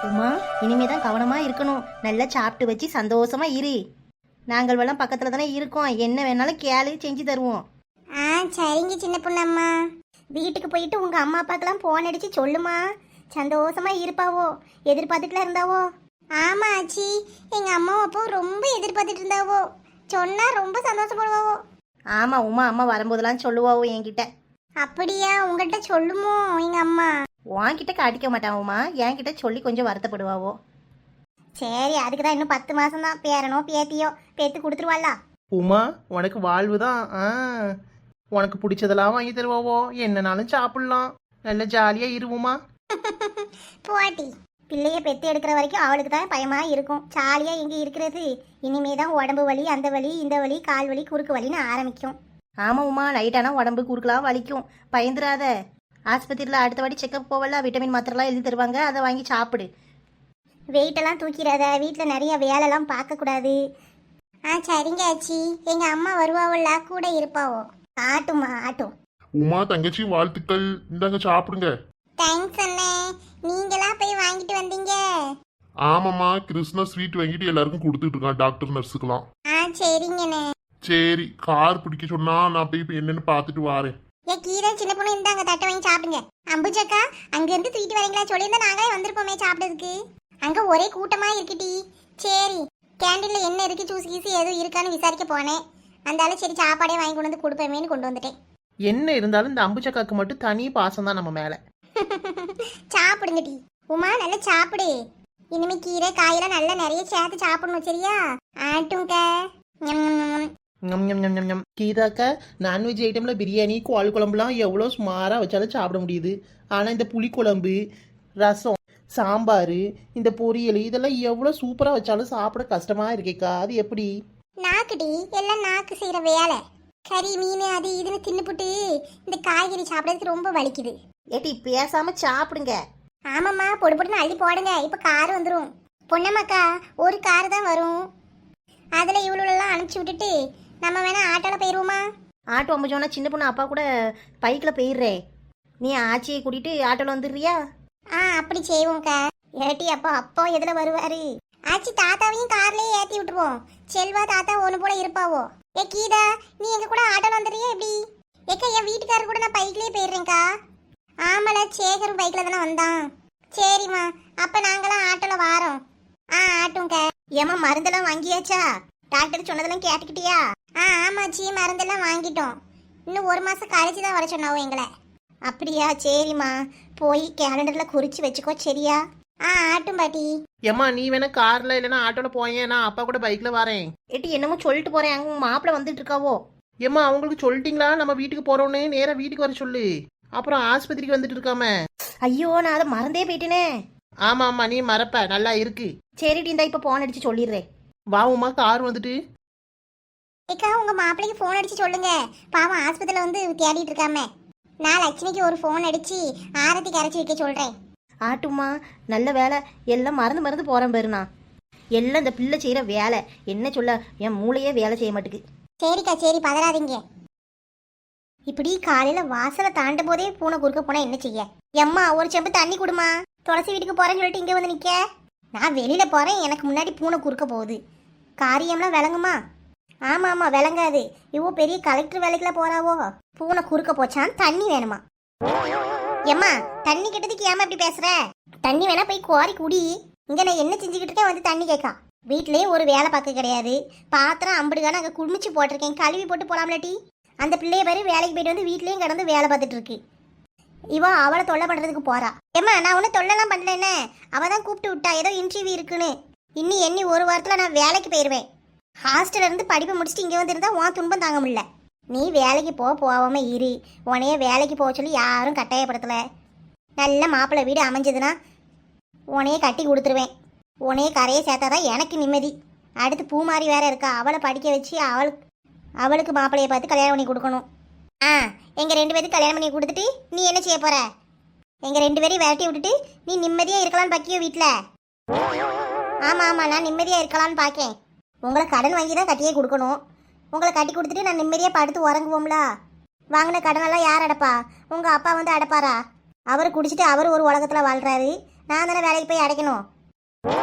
உமா, இனிமேதான் கவனமா இருக்கணும். நல்லா சாப்பிட்டு வச்சு சந்தோஷமா இரு. நாங்கள் எல்லாம் பக்கத்துல தானே இருக்கோம், என்ன வேணாலும் கேளு, செஞ்சு தருவோம். ஆ சரிங்க சின்ன பொண்ணம்மா. வீட்டுக்கு போயிட்டு உங்க அம்மா அப்பாக்கெல்லாம் போன் அடிச்சு சொல்லுமா, சந்தோஷமா இருப்பாவோ, எதிர்பார்த்துட்டுல இருந்தாவோ. ஆமா ஆச்சி, எங்க அம்மா அப்போ ரொம்ப எதிர்பார்த்துட்டு இருந்தாவோ, சொன்னா ரொம்ப சந்தோஷப்படுவாவோ. ஆமா உமா, அம்மா வரும்போதெல்லாம் சொல்லுவாவோ என்கிட்ட. அப்படியா, உங்கள்கிட்ட சொல்லுமோ எங்க அம்மா? உன்கிட்ட காட்டிக்க மாட்டான் உமா, என்கிட்ட சொல்லி கொஞ்சம் வருத்தப்படுவாவோ. சரி, அதுக்கு தான் இன்னும் 10 மாசம் தான். பேரனோ பேத்தியோ பேத்து கொடுத்துருவாளா? உமா, உனக்கு வாழ்வு தான். உனக்கு பிடிச்சதெல்லாம் வாங்கி தருவாவோ, என்னனாலும் சாப்பிடலாம். நல்ல ஜாலியா இருவுமா. போட்டி, பிள்ளைய பெத்து எடுக்கிற வரைக்கும் அவளுக்கு தான் பயமா இருக்கும். ஜாலியா எங்க இருக்கிறது? இனிமே தான் உடம்பு வலி, அந்த வலி, இந்த வலி, கால் வலி, குறுக்கு வலின்னு ஆரம்பிக்கும். ஆமா உமா, நைட்டானா உடம்பு குறுக்கலாம் வலிக்கும், பயந்துராத. ஆஸ்பத்திரியில் அடுத்த வாட்டி செக்கப் போவல, விட்டமின் மாத்திரைலாம் எழுதி தருவாங்க, அதை வாங்கி சாப்பிடு. வெயிட்டெல்லாம் தூக்கிறாத, வீட்டில் நிறைய வேலைலாம் பார்க்கக்கூடாது. சரிங்க ஆச்சி, எங்க அம்மா வருவாவல்ல, கூட இருப்பாவோ. ஆட்டுமா ஆட்டும். உமா தங்கச்சி வாழ்த்துக்கள், இந்தாங்க சாப்பிடுங்க. தேங்க்ஸ் அண்ணே, நீங்களா போய் வாங்கிட்டு வந்தீங்க? ஆமாம்மா, கிருஷ்ணா ஸ்வீட் வாங்கிட்டு எல்லாருக்கும் கொடுத்துட்டு இருக்கான், டாக்டர் நர்ஸுக்கெல்லாம். சரிங்கண்ணே. சரி, கார் பிடிக்க சொன்னா நான் போய் இப்ப என்னன்னு பார்த்துட்டு வாரேன். கீரை சின்ன பொண்ணு, இந்தாங்க தட்டை வாங்கி சாப்பிடுங்க. அம்புஜக்கா, அங்க இருந்து தூக்கிட்டு வரீங்களா? சொல்லியிருந்தா நாங்களே வந்திருப்போமே சாப்பிட்டதுக்கு. அங்க ஒரே கூட்டமா இருக்குடி. சரி, கேண்டீன்ல என்ன இருக்கு, ஜூஸ் கீஸ் எதுவும் இருக்கான்னு விசாரிக்க போனேன். அந்த சரி சாப்பாடே வாங்கி கொண்டு வந்து கொடுப்பேமேன்னு கொண்டு வந்துட்டேன். என்ன இருந்தாலும் இந்த அம்புச்சக்காக்கு மட்டும் தனி பாசம் தான் நம்ம மேல. சாப்பிடுங்க டி. உமா, நல்லா சாப்பிடு. இனிமே கீரை காயெல்லாம் நல்லா நிறைய சேர்த்து சாப்பிடணும், சரியா? ஆட்டுங்க. கீதாக்கா, நான்வெஜ் ஐட்டம்ல பிரியாணி, கோல் குழம்புலாம் எவ்வளோ சுமாரா வச்சாலும் சாப்பிட முடியுது. ஆனா இந்த புளிக்குழம்பு, ரசம், சாம்பார், இந்த பொரியல் இதெல்லாம் எவ்வளோ சூப்பரா வச்சாலும் சாப்பிட கஷ்டமா இருக்கேக்கா. அது எப்படி? நாக்குடி, எல்லாம் நாக்கு செய்யற வேலை. கறி மீன் அது இதுன்னு தின்னுபுட்டு இந்த காய்கறி சாப்பிடறதுக்கு ரொம்ப வலிக்குது. ஏட்டி பேசாம சாப்பிடுங்க. ஆமாம்மா, பொடு பொடுன்னு அள்ளி போடுங்க. இப்ப கார் வந்துடும். பொன்னம்மாக்கா, ஒரு கார் தான் வரும். அதுல இவ்வளோலாம் அனுப்பிச்சு விட்டுட்டு நம்ம வேணா ஆட்டோல போயிருவோமா? ஆட்டோ அம்புஜோனா சின்ன பொண்ணு அப்பா கூட பைக்கில் போயிடுறே. நீ ஆச்சியை கூட்டிட்டு ஆட்டோல வந்துடுறியா? அப்படி செய்வோம்க்கா. ஏட்டி, அப்பா எதுல வருவாரு? ஆச்சி தாத்தாவையும் கார்லயே ஏத்தி விட்டுருவோம். செல்வா தாத்தா ஒன்று போல இருப்பாவோ. கீதா, நீ எங்க கூட ஆட்டோல வந்துடுறியா எப்படி? ஏக்கா, என் வீட்டுக்காரர் கூட நான் பைக்லயே போயிடுறேன்க்கா. ஆமால, சேகரும் பைக்ல தானே வந்தான். சரிம்மா, அப்ப நாங்களாம் ஆட்டோல வாரோம். ஆட்டும்க்கா. ஏமா, மருந்தெல்லாம் வாங்கியாச்சா? டாக்டர் சொன்னதெல்லாம் கேட்டுக்கிட்டியா? ஆமாச்சி, மருந்தெல்லாம் வாங்கிட்டோம். இன்னும் 1 மாசம் கழிச்சு தான் வர சொன்னாவோ எங்களை. அப்படியா? சரிம்மா, போய் கேலண்டர்ல குறிச்சு வச்சுக்கோ, சரியா? ஆட்டும் பாட்டி. ஏம்மா, நீ வேணா கார்ல இல்லைன்னா ஆட்டோல போயேன், நான் அப்பா கூட பைக்ல வரேன். ஏட்டி என்னமோ சொல்லிட்டு போறேன், அங்க மாப்பிள்ள வந்துட்டு இருக்காவோ. ஏம்மா, அவங்களுக்கு சொல்லிட்டீங்களா நம்ம வீட்டுக்கு போறோன்னு? நேரா வீட்டுக்கு வர சொல்லு. அப்புறம் ஆஸ்பத்திரிக்கு வந்துட்டு இருக்காம. ஐயோ, நான் அதை மறந்தே போயிட்டேனே. ஆமா, நீ மறப்ப, நல்லா இருக்கு. சரிடி, இந்த இப்ப போன் அடிச்சு சொல்லிடுறேன். வாவுமா, கார் வந்துட்டு. ஏக்கா, உங்க மாப்பிள்ளைக்கு ஃபோன் அடிச்சு சொல்லுங்க, பாவம் ஆஸ்பத்திரியில வந்து தேடிட்டு இருக்காம. நான் லட்சுமிக்கு ஒரு ஃபோன் அடிச்சு ஆரத்தி கரைச்சி வைக்க சொல்றேன். ஆட்டுமா, நல்ல வேலை. எல்லாம் மறந்து போறேன் பாருண்ணா. எல்லாம் இந்த பிள்ளை செய்யற வேலை. என்ன சொல்ல, என் மூளையே வேலை செய்ய மாட்டுக்கு. சரிக்கா, சரி, பதறாதீங்க. இப்படி காலையில வாசலை தாண்டும் போதே பூனை குறுக்க போனா என்ன செய்ய? எம்மா, ஒரு செம்பு தண்ணி கொடுமா. துளசி வீட்டுக்கு போறேன்னு சொல்லிட்டு இங்க வந்து நிக்க. நான் வெளியில போறேன், எனக்கு முன்னாடி பூனை குறுக்க போகுது. காரியம்லாம் விளங்குமா? ஆமா, விளங்காது. இவோ பெரிய கலெக்டர் வேலைக்குலாம் போறாவோ. பூனை குறுக்க போச்சான், தண்ணி வேணுமா? எம்மா, தண்ணி கிட்டதுக்கு ஏமா இப்படி பேசுற? தண்ணி வேணா போய் கோரி குடி. இங்க நான் என்ன செஞ்சுக்கிட்டு இருக்கேன், வந்து தண்ணி கேட்கா. வீட்லயே ஒரு வேலை பார்க்க கிடையாது. பாத்திரம் அம்புடுகான அங்க குடிமிச்சு போட்டிருக்கேன், கழுவி போட்டு போலாம்லட்டி. அந்த பிள்ளைய பேரு வேலைக்கு போயிட்டு வந்து வீட்லயும் கிடந்து வேலை பார்த்துட்டு இருக்கு. இவா அவளை தொல்லை பண்றதுக்கு போறா. ஏம்மா, நான் ஒன்னும் தொல்லைலாம் பண்ணலன்னு. அவ தான் கூப்பிட்டு விட்டா, ஏதோ இன்டர்வியூ இருக்குன்னு. எண்ணி 1 வாரத்துல நான் வேலைக்கு போயிருவேன். ஹாஸ்டல்ல இருந்து படிப்பை முடிச்சுட்டு இங்க வந்து இருந்தா உன் துன்பம் தாங்க முடியல. நீ வேலைக்கு போகாம இரு. உனைய வேலைக்கு போக சொல்லி யாரும் கட்டாயப்படுத்தல. நல்ல மாப்பிள்ளை வீடு அமைஞ்சதுன்னா உனைய கட்டி கொடுத்துருவேன். உனைய கரையை சேர்த்தாதான் எனக்கு நிம்மதி. அடுத்து பூமாரி வேற இருக்கா, அவளை படிக்க வச்சு அவளுக்கு மாப்பிள்ளையை பார்த்து கல்யாணம் பண்ணி கொடுக்கணும். எங்க 2 பேருக்கு கல்யாணம் பண்ணி கொடுத்துட்டு நீ என்ன செய்ய போற? எங்க 2 பேரையும் விரட்டி விட்டுட்டு நீ நிம்மதியா இருக்கலாம்னு பாக்கியோ வீட்டுல? ஆமா, நான் நிம்மதியா இருக்கலாம்னு பாக்கேன். உங்களை கடன் வாங்கி தான் கட்டியே கொடுக்கணும். உங்களை கட்டி கொடுத்துட்டு நான் நிம்மதியா படுத்து உறங்குவோம்ல. வாங்கின கடனெல்லாம் யார் அடைப்பா? உங்க அப்பா வந்து அடைப்பாரா? அவர் குடிச்சிட்டு அவர் ஒரு உலகத்துல வாழ்றாரு. நான் தானே வேலைக்கு போய் அடைக்கணும்.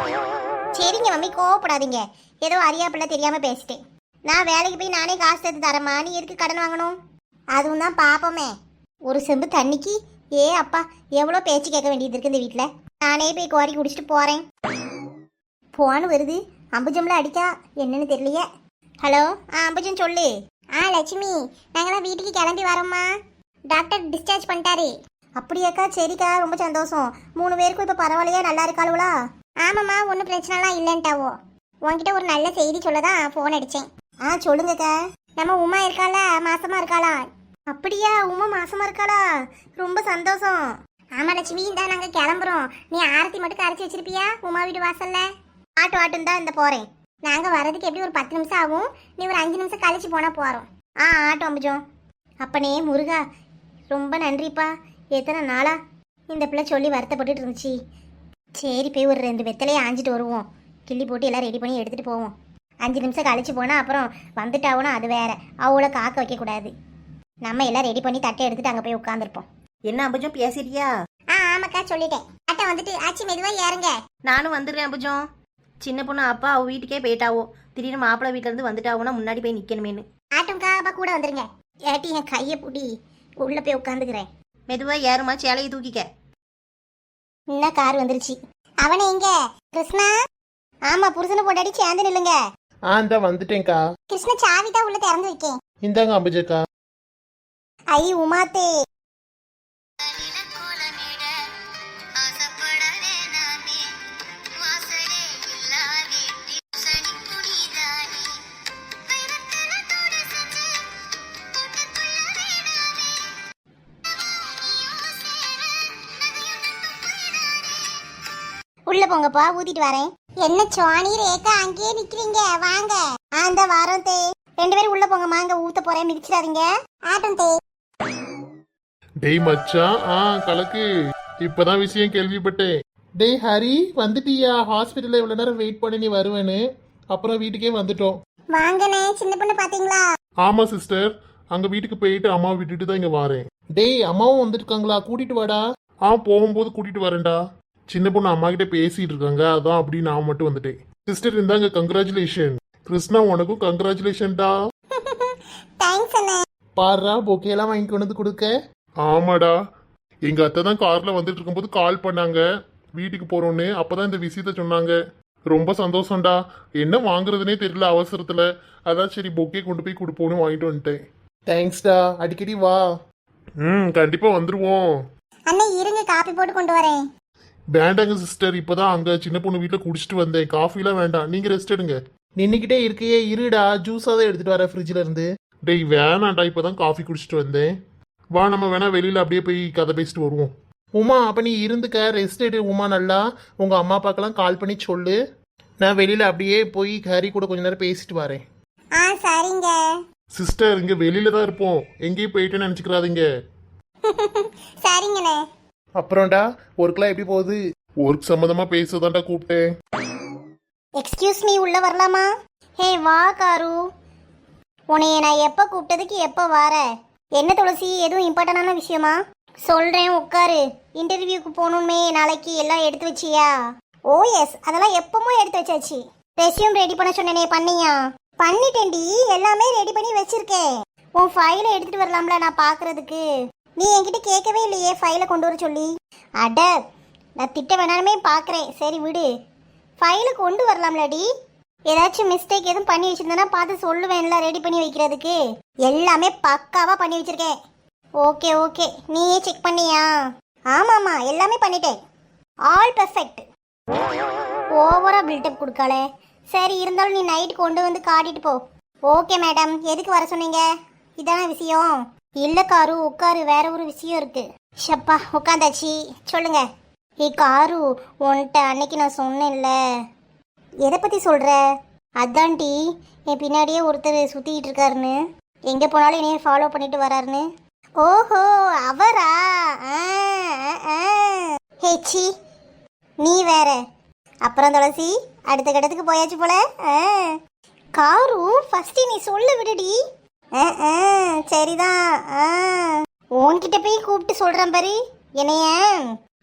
சரிங்க மம்மி, கோவப்படாதீங்க. ஏதோ அறியாப்பிள்ள தெரியாம பேசிட்டேன். நான் வேலைக்கு போய் நானே காசு சேர்த்து தரேம்மா, நீ எதுக்கு கடன் வாங்கணும்? அதுவும் தான் பாப்போமே. ஒரு செம்பு தண்ணிக்கு அப்பா எவ்வளோ பேச்சு கேட்க வேண்டியது இருக்கு இந்த வீட்டில். நானே போய் கோரி குடிச்சிட்டு போறேன். போன்னு வருது, அம்புஜம்ல அடிக்கா என்னன்னு தெரியலையே. ஹலோ, அம்புஜம் சொல்லு. லட்சுமி, நாங்களாம் வீட்டுக்கு கிளம்பி வரோம்மா. டாக்டர் டிஸ்சார்ஜ் பண்ணிட்டாரு. அப்படியாக்கா, சரிக்கா, ரொம்ப சந்தோஷம். 3 பேருக்கும் இப்போ பரவாயில்லையா, நல்லா இருக்காளுவளா? ஆமாம்மா, ஒன்றும் பிரச்சனைலாம் இல்லைன்ட்டாவோ. உன்கிட்ட ஒரு நல்ல செய்தி சொல்லதான் ஃபோன் அடித்தேன். சொல்லுங்கக்கா. நம்ம உமா இருக்காளா, மாசமா இருக்காளா? அப்படியா, உமா மாசமா இருக்காளா? ரொம்ப சந்தோஷம். ஆமா லட்சுமி, இந்தா நாங்கள் கிளம்புறோம். நீ ஆரத்தி மட்டும் கரைச்சி வச்சிருப்பியா உமா வீடு வாசல்ல? ஆட்டும் தான் இந்த போகிறேன். நாங்கள் வர்றதுக்கு எப்படி ஒரு 10 நிமிஷம் ஆகும். நீ ஒரு 5 நிமிஷம் கழிச்சு போனால் போகிறோம். ஆட்டும் அம்புஜம். அப்பனே முருகா, ரொம்ப நன்றிப்பா. எத்தனை நாளா இந்த பிள்ளை சொல்லி வருத்தப்பட்டுட்டு இருந்துச்சு. சரி, போய் ஒரு 2 வெத்தலையை ஆஞ்சிட்டு வருவோம். கிள்ளி போட்டு எல்லாம் ரெடி பண்ணி எடுத்துகிட்டு போவோம். 5 நிமிஷம் கழிச்சு போனால் அப்புறம் வந்துட்டாவோன்னா அது வேற. அவளை காக்க வைக்கக்கூடாது. நம்ம எல்லாம் ரெடி பண்ணி தட்டை எடுத்துட்டு அங்கே போய் உட்காந்துருப்போம். என்ன அம்புஜம் பேசுறியா? ஆமாக்கா, சொல்லிட்டேன். அட்டை வந்துட்டு ஆச்சி மெதுவாக ஏறுங்க. நானும் வந்துடுறேன் அம்புஜம். சின்ன பொண்ணு அப்பா அவ வீட்டுக்கே போயிட்டாவோ. திடீர்னு மாப்பிள்ளை வீட்டுல இருந்து வந்துட்டாவோன்னா முன்னாடி போய் நிக்கணுமேனு. ஆட்டம்க்கா, அப்பா கூட வந்துருங்க. ஏட்டி என் கையை பூட்டி உள்ள போய் உட்காந்துக்கிறேன். மெதுவா ஏறுமா, சேலையை தூக்கிக்க. இன்னும் கார் வந்துருச்சு. அவனை எங்க? கிருஷ்ணா. ஆமா, புருஷனை போட்டாடி சேர்ந்து நில்லுங்க. இந்த வந்துட்டேன்க்கா. கிருஷ்ண, சாவி தான் உள்ள திறந்து வைக்கேன். இந்தாங்க அம்புஜக்கா. ஐ உமாத்தே. உள்ள போங்கப்பா, ஊத்திட்டு வரேன். என்ன சுவாணி ரேக்கா அங்கேயே நிக்கிறீங்க? வாங்க. அந்த வாரம் தே. 2 பேரும் உள்ள போங்கம்மா, அங்க ஊத்த போறேன், மிதிச்சிடாதீங்க. ஆட்டம் தே. டேய் மச்சான், கலக்கு. இப்பதான் விஷயம் கேள்விப்பட்டேன். டேய் ஹரி, வந்துட்டியா? ஹாஸ்பிட்டலில் இவ்வளோ நேரம் வெயிட் பண்ணி நீ வருவேன்னு, அப்புறம் வீட்டுக்கே வந்துட்டோம். வாங்கண்ணே, சின்ன பொண்ணு பாத்தீங்களா? ஆமா சிஸ்டர், அங்க வீட்டுக்கு போயிட்டு அம்மாவை விட்டுட்டு தான் இங்க வாரேன். டேய், அம்மாவும் வந்துருக்காங்களா? கூட்டிட்டு வாடா. போகும்போது கூட்டிட்டு வரேன்டா. சின்ன பொண்ணு அம்மா கிட்ட பேசிட்டு இருக்காங்க, அதான் அப்படி நான் மட்டும் வந்துட்டேன். சிஸ்டர் இந்தாங்க, கங்க்ராச்சுலேஷன். கிருஷ்ணா, உனக்கும் கங்க்ராச்சுலேஷன்டா. தேங்க்ஸ் அண்ணே. பாருடா, பொக்கேலாம் வாங்கி கொண்டு வந்து கொடுக்க. ஆமாடா, எங்க அத்தை தான் கார்ல வந்துட்டு இருக்கும்போது கால் பண்ணாங்க வீட்டுக்கு போறோன்னு. அப்பதான் இந்த விஷயத்த சொன்னாங்க. ரொம்ப சந்தோஷம்டா. என்ன வாங்குறதுனே தெரியல அவசரத்துல. அதான் சரி பொக்கே கொண்டு போய் கொடுப்போன்னு வாங்கிட்டு வந்துட்டேன். தேங்க்ஸ்டா, அடிக்கடி வா. கண்டிப்பா வந்துருவோம். அண்ணே இருங்க, காப்பி போட்டு கொண்டு வரேன். வேண்டாங்க சிஸ்டர், இப்பதான் அங்க சின்ன பொண்ணு வீட்டுல குடிச்சிட்டு வந்தேன். காஃபிலாம் வேண்டாம், நீங்க ரெஸ்ட் எடுங்க. நின்னுக்கிட்டே இருக்கையே, இருடா, ஜூஸாக தான் எடுத்துட்டு வர ஃப்ரிட்ஜில் இருந்து. டேய் வேணாண்டா, இப்பதான் காஃபி குடிச்சிட்டு வந்தேன். வா, நம்ம வேணா வெளியில அப்படியே போய் கதை பேசிட்டு வருவோம். உமா, அப்போ நீ இருந்துக்க, ரெஸ்ட் எடு உமா. நல்லா உங்கள் அம்மா அப்பாக்கெல்லாம் கால் பண்ணி சொல்லு. நான் வெளியில் அப்படியே போய் ஹரி கூட கொஞ்ச நேரம் பேசிட்டு வரேன். சரிங்க சிஸ்டர், இங்க வெளியில தான் இருப்போம், எங்கேயும் போயிட்டேன்னு நினைச்சுக்கிறாதீங்க. சரிங்கண்ணே. அப்புறம்டா, ஒர்க்லாம் எப்படி போகுது? ஒர்க் சம்மந்தமா பேசதான்டா கூப்பிட்டேன். எக்ஸ்கியூஸ் மீ, உள்ள வரலாமா? ஹே வா காரு. உன்னைய நான் எப்போ கூப்பிட்டதுக்கு எப்போ வர? என்ன துளசி, எதுவும் இம்பார்ட்டண்டான விஷயமா? சொல்கிறேன், உட்காரு. இன்டர்வியூக்கு போகணுமே நாளைக்கு, எல்லாம் எடுத்து வச்சியா? ஓ எஸ், அதெல்லாம் எப்பவும் எடுத்து வச்சாச்சு. ரெஸ்யூம் ரெடி பண்ண சொன்னேனே, பண்ணியா? பண்ணிட்டேன்டி, எல்லாமே ரெடி பண்ணி வச்சிருக்கேன். உன் ஃபைலை எடுத்துகிட்டு வரலாம்ல நான் பார்க்குறதுக்கு? நீ என்கிட்ட கேட்கவே இல்லையே ஃபைலை கொண்டு வர சொல்லி. அட, நான் திட்ட வேணாலுமே பார்க்குறேன். சரி விடு, ஃபைலை கொண்டு வரலாம்லடி. ஏதாச்சும் மிஸ்டேக் எதுவும் பண்ணி வச்சிருந்தேன்னா பார்த்து சொல்லுவேன்ல, ரெடி பண்ணி வைக்கிறதுக்கு. எல்லாமே பக்காவாக பண்ணி வச்சிருக்கேன். ஓகே ஓகே, நீயே செக் பண்ணியா? ஆமாம்மா, எல்லாமே பண்ணிட்டேன். All perfect. ஓவரா பில்டப் கொடுக்காளே. சரி, இருந்தாலும் நீ நைட் கொண்டு வந்து காட்டிட்டு போ. ஓகே மேடம், எதுக்கு வர சொன்னீங்க? இதான விஷயம்? இல்லை காரு, உட்காரு, வேற ஒரு விஷயம் இருக்கு. ஷப்பா, உட்காந்தாச்சு, சொல்லுங்க. காரு, உன்கிட்ட அன்னைக்கு நான் சொன்னேன்ல. எதை பற்றி சொல்கிற? அதான்டி, என் பின்னாடியே ஒருத்தர் சுற்றிக்கிட்டு இருக்காருன்னு, எங்கே போனாலும் என்னைய ஃபாலோ பண்ணிட்டு வராருன்னு. ஓஹோ, அவரா? ஹேச்சி, நீ வேற. அப்புறம் துளசி, அடுத்த கட்டத்துக்கு போயாச்சு போல. காரு, ஃபர்ஸ்ட் நீ சொல்ல விடுடி. சரிதான். உன்கிட்ட போய் கூப்பிட்டு சொல்கிறேன் பாரு. என்னைய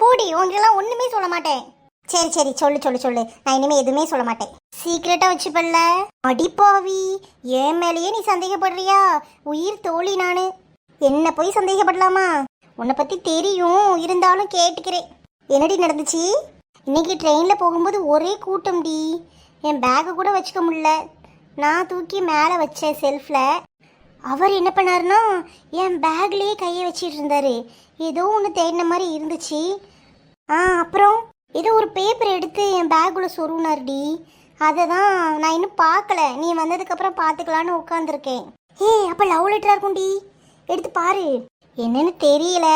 போடி, உங்களாம் ஒண்ணுமே சொல்ல மாட்டேன். சரி சரி, சொல்லு சொல்லு சொல்லு, நான் இனிமே எதுவுமே சொல்ல மாட்டேன். சீக்கிரட்டா வச்சுப்பல்ல. அடிப்பாவி, என் மேலேயே நீ சந்தேகப்படுறியா? உயிர் தோழி நானு, என்ன போய் சந்தேகப்படலாமா? உன்னை பத்தி தெரியும், இருந்தாலும் கேட்டுக்கிறேன். என்னடி நடந்துச்சு இன்னைக்கு? ட்ரெயின்ல போகும்போது ஒரே கூட்டம்டி, என் பேக்கை கூட வச்சுக்க முடியல. நான் தூக்கி மேலே வச்சேன் செல்ஃப்ல. அவர் என்ன பண்ணாருன்னா என் பேக்லேயே கையை வச்சிட்டு இருந்தாரு. ஏதோ ஒன்று தேடின மாதிரி இருந்துச்சு. அப்புறம் ஏதோ ஒரு பேப்பர் எடுத்து என் பேக்குள்ள சொருனார்டி. அதை தான் நான் இன்னும் பார்க்கல, நீ வந்ததுக்கப்புறம் பார்த்துக்கலான்னு உட்காந்துருக்கேன். அப்போ லவ் லெட்டராக இருக்கும்டி, எடுத்து பாரு. என்னன்னு தெரியல,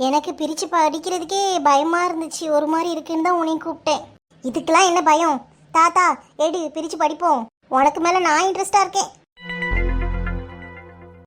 எனக்கு பிரித்து படிக்கிறதுக்கே பயமாக இருந்துச்சு, ஒரு மாதிரி இருக்குன்னு தான் உன்னையும் கூப்பிட்டேன். இதுக்கெல்லாம் என்ன பயம்? தாத்தா எடு, பிரித்து படிப்போம். உனக்கு மேலே நான் இன்ட்ரெஸ்டாக இருக்கேன்.